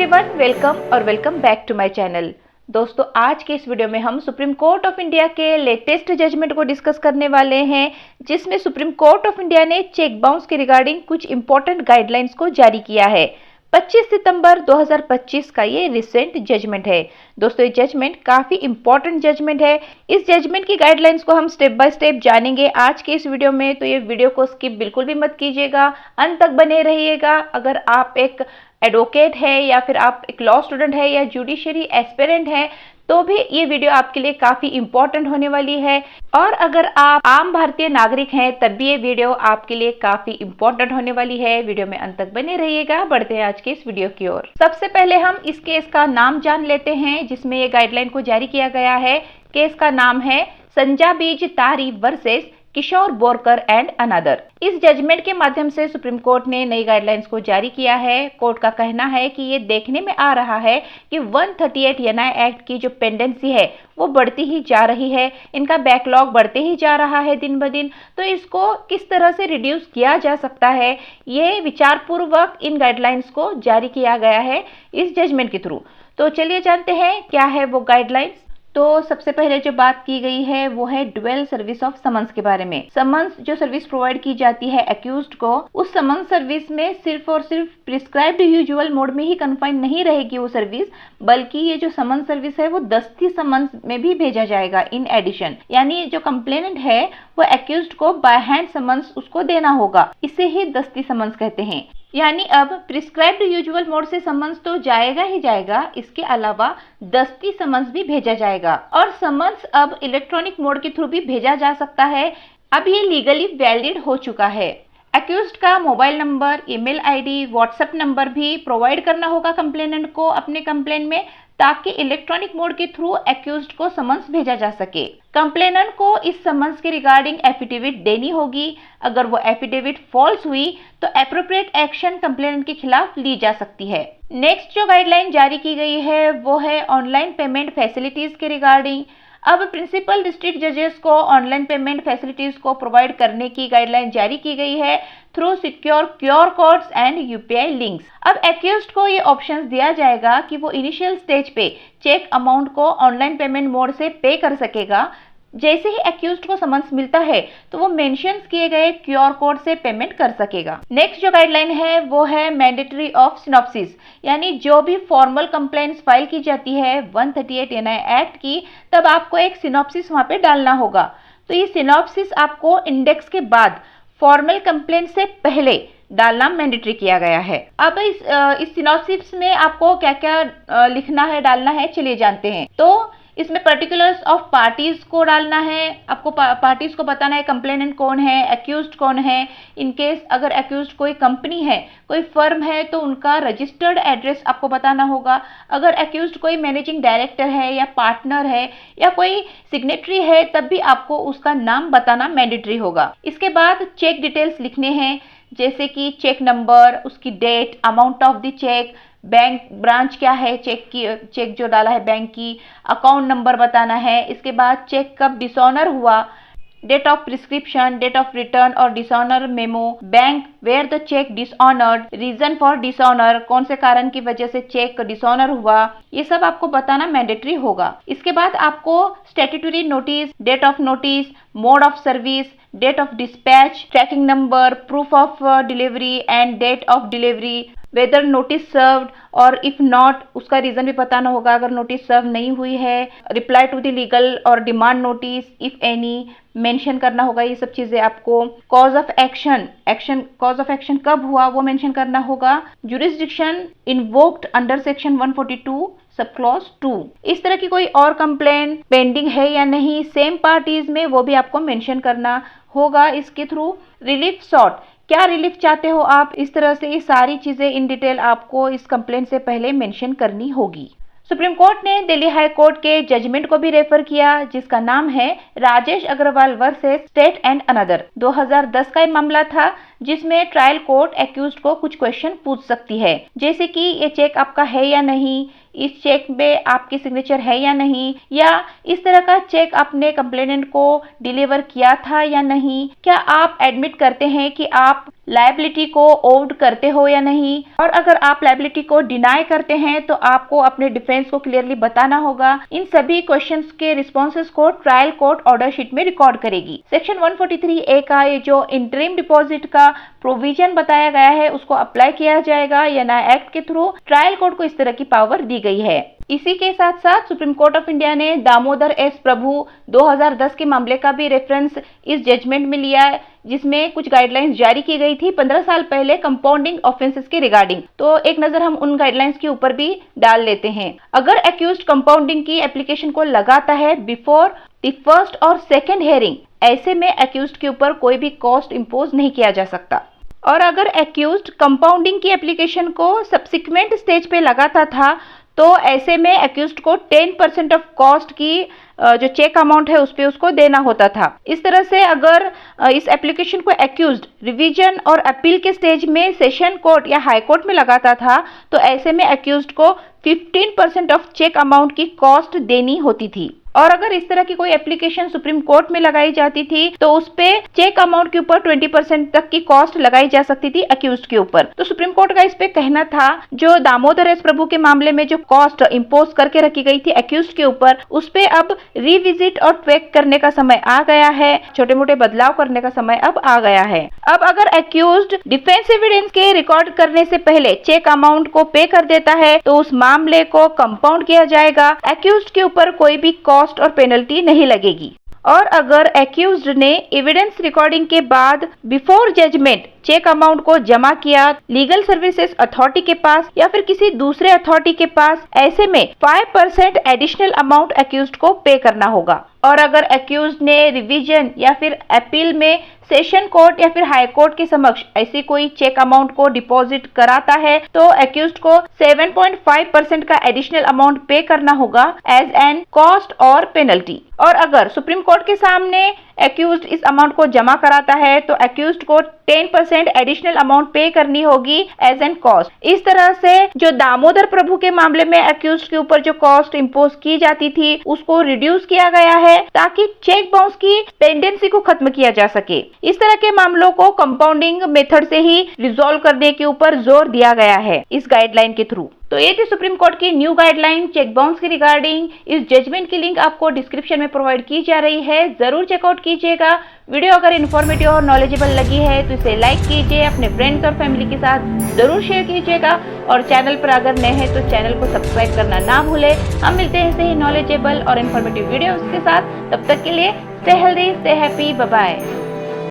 Everyone, welcome back to my channel. दोस्तों, आज के इस वीडियो में हम सुप्रीम कोर्ट ऑफ इंडिया के लेटेस्ट जजमेंट को डिस्कस करने वाले हैं, जिसमें सुप्रीम कोर्ट ऑफ इंडिया ने चेक बाउंस के रिगार्डिंग कुछ इंपॉर्टेंट गाइडलाइंस को जारी किया है। 25 सितंबर 2025 का ये रिसेंट जजमेंट है। दोस्तों, ये जजमेंट काफ़ी इंपॉर्टेंट जजमेंट है। इस जजमेंट की गाइडलाइंस को हम स्टेप बाय स्टेप जानेंगे आज के इस वीडियो में, तो ये वीडियो को स्किप बिल्कुल भी मत कीजिएगा, अंत तक बने रहिएगा। अगर आप एक एडवोकेट है या फिर आप एक लॉ स्टूडेंट है या जुडिशरी एस्पिरेंट है, तो भी ये वीडियो आपके लिए काफ़ी इंपॉर्टेंट होने वाली है। और अगर आप आम भारतीय नागरिक हैं, तब भी ये वीडियो आपके लिए काफ़ी इंपॉर्टेंट होने वाली है। वीडियो में अंत तक बने रहिएगा। बढ़ते हैं आज के इस वीडियो की ओर। सबसे पहले हम इस केस का नाम जान लेते हैं जिसमें ये गाइडलाइन को जारी किया गया है। केस का नाम है Sanjabij Tari versus Kishore Borkar and another. इस जजमेंट के माध्यम से सुप्रीम कोर्ट ने नई गाइडलाइंस को जारी किया है। कोर्ट का कहना है कि ये देखने में आ रहा है कि 138 एनआई एक्ट की जो पेंडेंसी है वो बढ़ती ही जा रही है, इनका बैकलॉग बढ़ते ही जा रहा है दिन ब दिन। तो इसको किस तरह से रिड्यूस किया जा सकता है, ये विचारपूर्वक इन गाइडलाइंस को जारी किया गया है इस जजमेंट के थ्रू। तो चलिए जानते हैं क्या है वो गाइडलाइंस। तो सबसे पहले जो बात की गई है वो है ड्यूअल सर्विस ऑफ समन्स के बारे में। समन्स जो सर्विस प्रोवाइड की जाती है एक्यूज्ड को, उस समन्स सर्विस में सिर्फ और सिर्फ प्रिस्क्राइब्ड यूजुअल मोड में ही कन्फाइंड नहीं रहेगी वो सर्विस, बल्कि ये जो समन्स सर्विस है वो दस्ती समन्स में भी भेजा जाएगा इन एडिशन। यानी जो कंप्लेनेंट है वो एक्यूज्ड को बाय हैंड समन्स उसको देना होगा, इसे ही दस्ती समन्स कहते हैं। यानी अब प्रिस्क्राइब्ड यूजुअल मोड से समन्स तो जाएगा ही जाएगा, इसके अलावा दस्ती समन्स भी भेजा जाएगा। और समन्स अब इलेक्ट्रॉनिक मोड के थ्रू भी भेजा जा सकता है। अब ये लीगली वैलिड हो चुका है। एक्यूज्ड का mobile number, email ID, WhatsApp number भी प्रोवाइड करना होगा कंप्लेनेंट को अपने कंप्लेन में, ताकि इलेक्ट्रॉनिक मोड के थ्रू एक्यूज्ड को समन्स भेजा जा सके। कंप्लेनेंट को इस समन्स के रिगार्डिंग एफिडेविट देनी होगी। अगर वो एफिडेविट फॉल्स हुई तो एप्रोप्रिएट एक्शन कंप्लेनेंट के खिलाफ ली जा सकती है। नेक्स्ट जो गाइडलाइन जारी की गई है वो है ऑनलाइन पेमेंट फैसिलिटीज के रिगार्डिंग। अब प्रिंसिपल डिस्ट्रिक्ट जजेस को ऑनलाइन पेमेंट फैसिलिटीज को प्रोवाइड करने की गाइडलाइन जारी की गई है through secure QR codes and UPI links. अब एक्यूज्ड को ये ऑप्शंस दिया जाएगा कि वो इनिशियल स्टेज पे चेक अमाउंट को ऑनलाइन पेमेंट मोड से पे कर सकेगा। जैसे ही एक्यूज्ड को समन्स मिलता है तो वो मेंशन किए गए क्यूआर कोड से पेमेंट कर सकेगा। नेक्स्ट जो गाइडलाइन है वो है मैंडेटरी ऑफ सिनॉप्सिस। यानी जो भी फॉर्मल कंप्लेंट्स फाइल की जाती है 138 एनआई एक्ट की, तब आपको एक सिनॉप्सिस वहां पे डालना होगा। तो ये सिनॉप्सिस आपको इंडेक्स के बाद फॉर्मल कंप्लेंट से पहले डालना मैंडेटरी किया गया है। अब इस सिनॉप्सिस में आपको क्या क्या लिखना है, डालना है, चलिए जानते हैं। तो इसमें पर्टिकुलर्स ऑफ पार्टीज को डालना है। आपको पार्टीज को बताना है कंप्लेनेंट कौन है, एक्यूज्ड कौन है। इनकेस अगर एक्यूज्ड कोई कंपनी है, कोई फर्म है, तो उनका रजिस्टर्ड एड्रेस आपको बताना होगा। अगर एक्यूज्ड कोई मैनेजिंग डायरेक्टर है या पार्टनर है या कोई सिग्नेटरी है, तब भी आपको उसका नाम बताना मैंडेटरी होगा। इसके बाद चेक डिटेल्स लिखने हैं, जैसे कि चेक नंबर, उसकी date, amount of the cheque, bank branch क्या है, चेक जो डाला है बैंक की, अकाउंट नंबर बताना है। इसके बाद चेक कब डिसऑनर हुआ, date of prescription, date of return और dishonour memo, bank where the cheque dishonoured, reason for dishonour, कौन से कारण की वजह से चेक डिसऑनर हुआ, ये सब आपको बताना मैंडेटरी होगा। इसके बाद आपको statutory notice, date of notice, mode of service, date of dispatch, tracking number, proof of delivery and date of delivery, whether notice served और इफ नॉट उसका रीजन भी बताना होगा अगर नोटिस सर्व नहीं हुई है, रिप्लाई टू द लीगल और demand notice if any mention करना होगा। ये सब चीजें आपको कॉज ऑफ एक्शन कब हुआ वो मेंशन करना होगा। Jurisdiction invoked under section 142 sub clause 2। इस तरह की कोई और कंप्लेंट पेंडिंग है या नहीं सेम पार्टीज में, वो भी आपको मेंशन करना होगा इसके थ्रू। रिलीफ सॉट, क्या रिलीफ चाहते हो आप, इस तरह से ये सारी चीजें इन डिटेल आपको इस कंप्लेंट से पहले मेंशन करनी होगी। सुप्रीम कोर्ट ने दिल्ली हाई कोर्ट के जजमेंट को भी रेफर किया, जिसका नाम है Rajesh Agarwal versus state and another. 2010 का ये मामला था, जिसमें ट्रायल कोर्ट एक्यूज्ड को कुछ क्वेश्चन पूछ सकती है, जैसे कि ये चेक आपका है या नहीं, इस चेक में आपकी सिग्नेचर है या नहीं, या इस तरह का चेक आपने कंप्लेनेंट को डिलीवर किया था या नहीं, क्या आप एडमिट करते हैं कि आप लायबिलिटी को ओव्ड करते हो या नहीं, और अगर आप लायबिलिटी को डिनाई करते हैं तो आपको अपने डिफेंस को क्लियरली बताना होगा। इन सभी क्वेश्चंस के रिस्पॉन्सेस को ट्रायल कोर्ट ऑर्डर शीट में रिकॉर्ड करेगी। सेक्शन 143A का ये जो इंटरिम डिपॉजिट का प्रोविजन बताया गया है उसको अप्लाई किया जाएगा या नया एक्ट के थ्रू ट्रायल कोर्ट को इस तरह की पावर दी गई है। इसी के साथ साथ सुप्रीम कोर्ट ऑफ इंडिया ने दामोदर एस प्रभु 2010 के मामले का भी रेफरेंस इस जजमेंट में लिया है, जिसमें कुछ गाइडलाइंस जारी की गई थी 15 साल पहले कंपाउंडिंग ऑफेंसेस के रिगार्डिंग। तो एक नजर हम उन गाइडलाइंस के ऊपर भी डाल लेते हैं। अगर एक्यूज्ड कंपाउंडिंग की एप्लीकेशन को लगाता है बिफोर द फर्स्ट और सेकेंड हियरिंग, ऐसे में एक्यूज्ड के ऊपर कोई भी कॉस्ट इम्पोज नहीं किया जा सकता। और अगर एक्यूज्ड कंपाउंडिंग की एप्लीकेशन को सब्सिक्वेंट स्टेज पे लगाता था तो ऐसे में एक्यूज्ड को 10% ऑफ कॉस्ट की जो चेक अमाउंट है उस पे उसको देना होता था। इस तरह से अगर इस एप्लीकेशन को एक्यूज्ड रिवीजन और अपील के स्टेज में सेशन कोर्ट या हाई कोर्ट में लगाता था तो ऐसे में एक्यूज्ड को 15% ऑफ चेक अमाउंट की कॉस्ट देनी होती थी। और अगर इस तरह की कोई एप्लीकेशन सुप्रीम कोर्ट में लगाई जाती थी तो उस पे चेक अमाउंट के ऊपर 20% तक की कॉस्ट लगाई जा सकती थी एक्यूज्ड के ऊपर। तो सुप्रीम कोर्ट का इस पे कहना था जो दामोदर एस प्रभु के मामले में जो कॉस्ट इम्पोज करके रखी गई थी एक्यूज्ड के ऊपर, उस पे अब रिविजिट और ट्वैक करने का समय आ गया है, छोटे मोटे बदलाव करने का समय अब आ गया है। अब अगर एक्यूज्ड डिफेंस एविडेंस के रिकॉर्ड करने से पहले चेक अमाउंट को पे कर देता है तो उस मामले को कंपाउंड किया जाएगा, एक्यूज्ड के ऊपर कोई भी कॉस्ट और पेनल्टी नहीं लगेगी। और अगर एक्यूज्ड ने एविडेंस रिकॉर्डिंग के बाद बिफोर जजमेंट चेक अमाउंट को जमा किया लीगल सर्विसेज अथॉरिटी के पास या फिर किसी दूसरे अथॉरिटी के पास, ऐसे में 5% एडिशनल अमाउंट एक्यूज्ड को पे करना होगा। और अगर एक्यूज्ड ने रिवीजन या फिर अपील में सेशन कोर्ट या फिर हाई कोर्ट के समक्ष ऐसी कोई चेक अमाउंट को डिपॉजिट कराता है तो एक्यूज्ड को 7.5% का एडिशनल अमाउंट पे करना होगा एज एन कॉस्ट और पेनल्टी। और अगर सुप्रीम कोर्ट के सामने एक्यूज्ड इस अमाउंट को जमा कराता है तो एक्यूज्ड को 10% एडिशनल अमाउंट पे करनी होगी एज एन कॉस्ट। इस तरह से जो दामोदर प्रभु के मामले में एक्यूज्ड के ऊपर जो कॉस्ट इम्पोज की जाती थी उसको रिड्यूस किया गया है ताकि चेक बाउंस की पेंडेंसी को खत्म किया जा सके। इस तरह के मामलों को कंपाउंडिंग मेथड से ही रिजॉल्व करने के ऊपर जोर दिया गया है इस गाइडलाइन के थ्रू। तो ये थी सुप्रीम कोर्ट की न्यू गाइडलाइन चेक बाउंस के रिगार्डिंग। इस जजमेंट की लिंक आपको डिस्क्रिप्शन में प्रोवाइड की जा रही है, जरूर चेकआउट कीजिएगा। वीडियो अगर इन्फॉर्मेटिव और नॉलेजेबल लगी है तो इसे लाइक कीजिए, अपने फ्रेंड्स और फैमिली के साथ जरूर शेयर कीजिएगा और चैनल पर अगर नए हैं तो चैनल को सब्सक्राइब करना ना भूले। हम मिलते हैं ऐसे ही नॉलेजेबल और इन्फॉर्मेटिव वीडियोस के साथ, तब तक के लिए stay healthy, stay happy, bye bye.